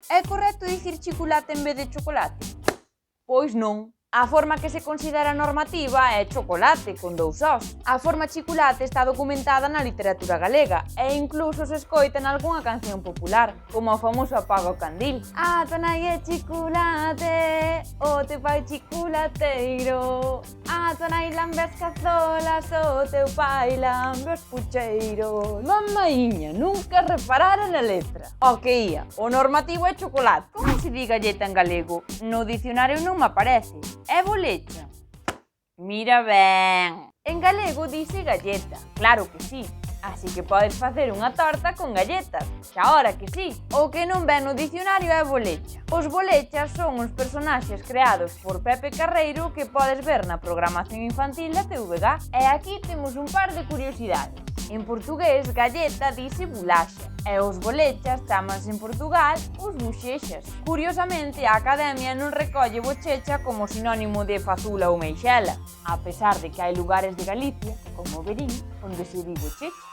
É correcto dicir chocolate en vez de chocolate? Pois non. A forma que se considera normativa é chocolate, con 2 os. A forma chocolate está documentada na literatura galega e incluso se escoita en algunha canción popular, como o famoso Apaga o Candil. A tonai é chocolate, o teu pai chocolateiro. A tonai lambe as cazolas, o teu pai lambe os pucheiros. Mamaíña, nunca reparara na letra. O que ia, o normativo é chocolate. Como se di galleta en galego? No dicionario non me aparece. É bolecha? Mira ben. En galego dice galleta, claro que sí. Así que podes facer unha torta con galletas, xa ora que sí. O que non ven no dicionario é bolecha. Os bolechas son os personaxes creados por Pepe Carreiro que podes ver na programación infantil da TVG. E aquí temos un par de curiosidades. En portugués, galleta dice bolacha e os bolechas chamanse en Portugal os bochexas. Curiosamente, a Academia non recolle bochecha como sinónimo de fazula ou meixela, a pesar de que hai lugares de Galicia, como Verín, onde se di bochecha.